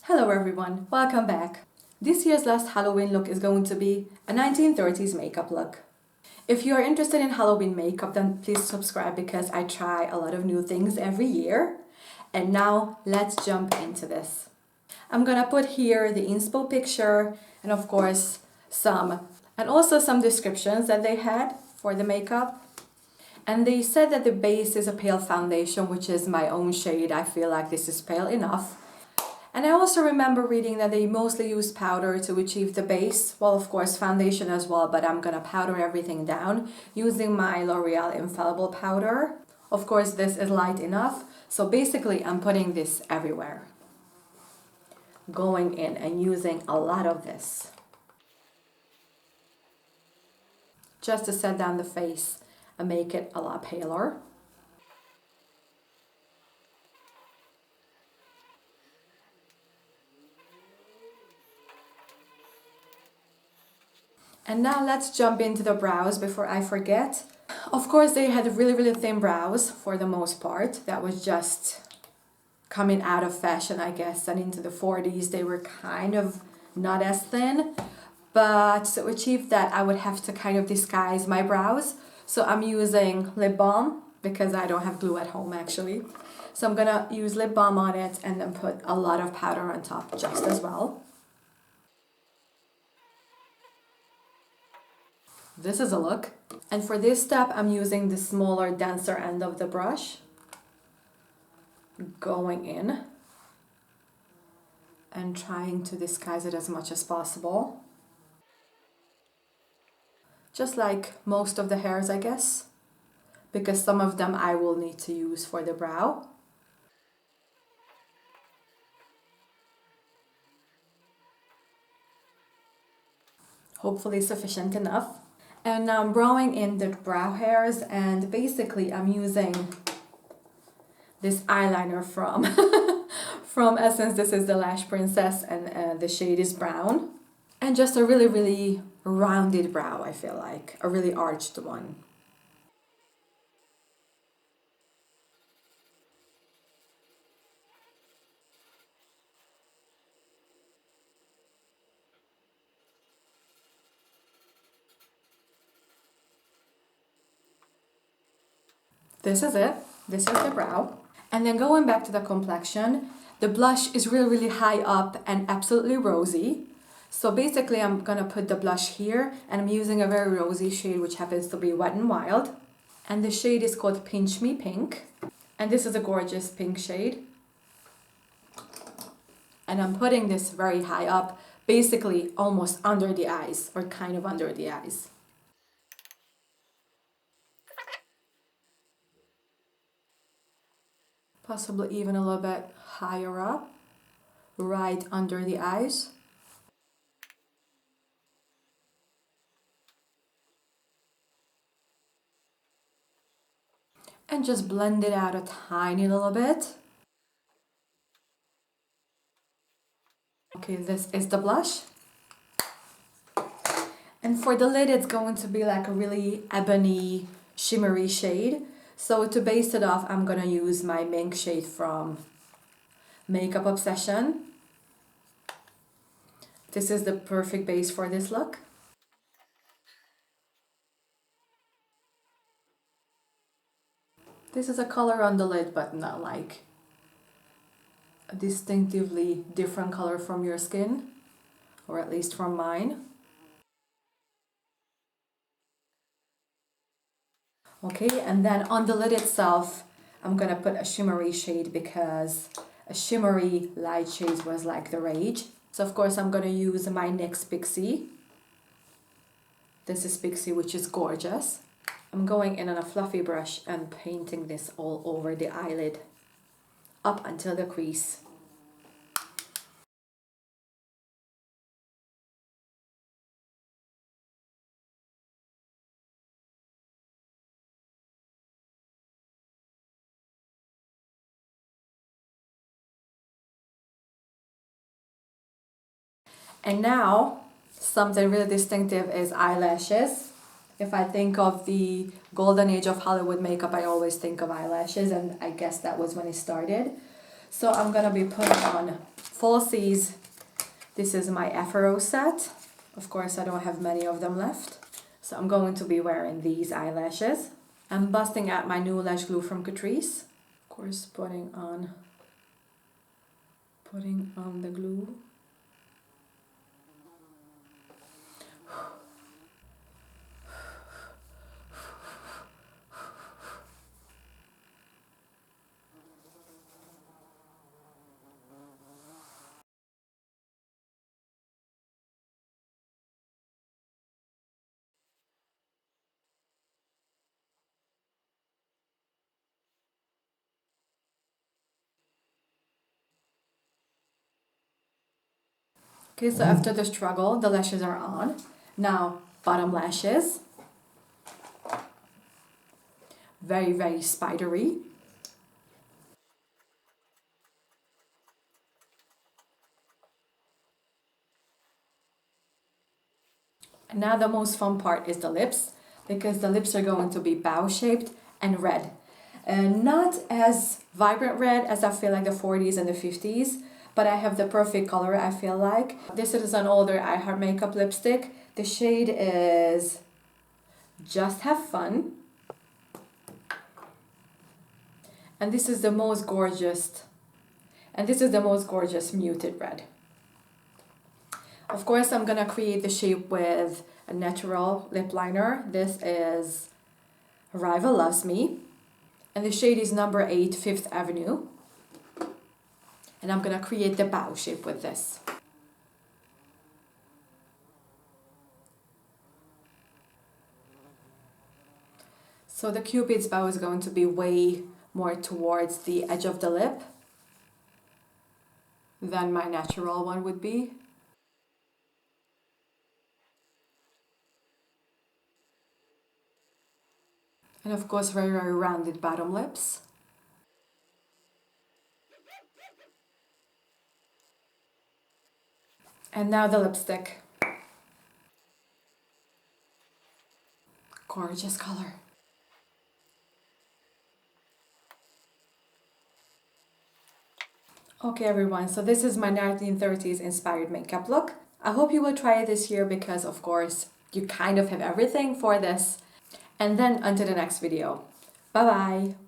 Hello everyone, welcome back. This year's last Halloween look is going to be a 1930s makeup look. If you are interested in Halloween makeup, then please subscribe because I try a lot of new things every year. And now let's jump into this. I'm gonna put here the inspo picture and of course also some descriptions that they had for the makeup. And they said that the base is a pale foundation, which is my own shade. I feel like this is pale enough. And I also remember reading that they mostly use powder to achieve the base. Well, of course, foundation as well, but I'm gonna powder everything down using my L'Oreal Infallible powder. Of course, this is light enough. So basically, I'm putting this everywhere. Going in and using a lot of this. Just to set down the face and make it a lot paler. And now let's jump into the brows before I forget. Of course, they had really thin brows for the most part. That was just coming out of fashion, I guess, and into the 40s they were kind of not as thin. But to achieve that, I would have to kind of disguise my brows. So I'm using lip balm because I don't have glue at home actually. So I'm gonna use lip balm on it and then put a lot of powder on top just as well. This is a look. And for this step, I'm using the smaller, denser end of the brush. Going in and trying to disguise it as much as possible. Just like most of the hairs, I guess, because some of them I will need to use for the brow. Hopefully sufficient enough. And now I'm brown in the brow hairs, and basically I'm using this eyeliner from from Essence. This is the Lash Princess, and the shade is brown. And just a really rounded brow, I feel like. A really arched one. This is it. This is the brow. And then going back to the complexion, the blush is really high up and absolutely rosy. So basically I'm gonna put the blush here, and I'm using a very rosy shade which happens to be Wet n Wild. And the shade is called Pinch Me Pink. And this is a gorgeous pink shade. And I'm putting this very high up, basically almost under the eyes, or kind of under the eyes. Possibly even a little bit higher up, right under the eyes. And just blend it out a tiny little bit. Okay, this is the blush. And for the lid, it's going to be like a really ebony, shimmery shade. So to base it off, I'm gonna use my mink shade from Makeup Obsession. This is the perfect base for this look. This is a color on the lid, but not like a distinctively different color from your skin, or at least from mine. Okay, and then on the lid itself, I'm gonna put a shimmery shade because a shimmery light shade was like the rage. So of course I'm gonna use my NYX Pixie. This is Pixie, which is gorgeous. I'm going in on a fluffy brush and painting this all over the eyelid up until the crease. And now, something really distinctive is eyelashes. If I think of the golden age of Hollywood makeup, I always think of eyelashes, and I guess that was when it started. So I'm gonna be putting on Falsies. This is my Afro set. Of course, I don't have many of them left. So I'm going to be wearing these eyelashes. I'm busting out my new lash glue from Catrice. Of course, putting on the glue. Okay, so after the struggle, the lashes are on. Now, bottom lashes. Very, very spidery. And now the most fun part is the lips, because the lips are going to be bow shaped and red. Not as vibrant red as I feel like the 40s and the 50s, but I have the perfect color, I feel like. This is an older I Heart Makeup lipstick. The shade is Just Have Fun. And this is the most gorgeous, muted red. Of course, I'm gonna create the shape with a natural lip liner. This is Rival Loves Me. And the shade is number 8, Fifth Avenue. And I'm gonna create the bow shape with this. So the Cupid's bow is going to be way more towards the edge of the lip than my natural one would be. And of course, very, very rounded bottom lips. And now the lipstick. Gorgeous color. Okay everyone, so this is my 1930s inspired makeup look. I hope you will try it this year because of course you kind of have everything for this. And then until the next video. Bye bye!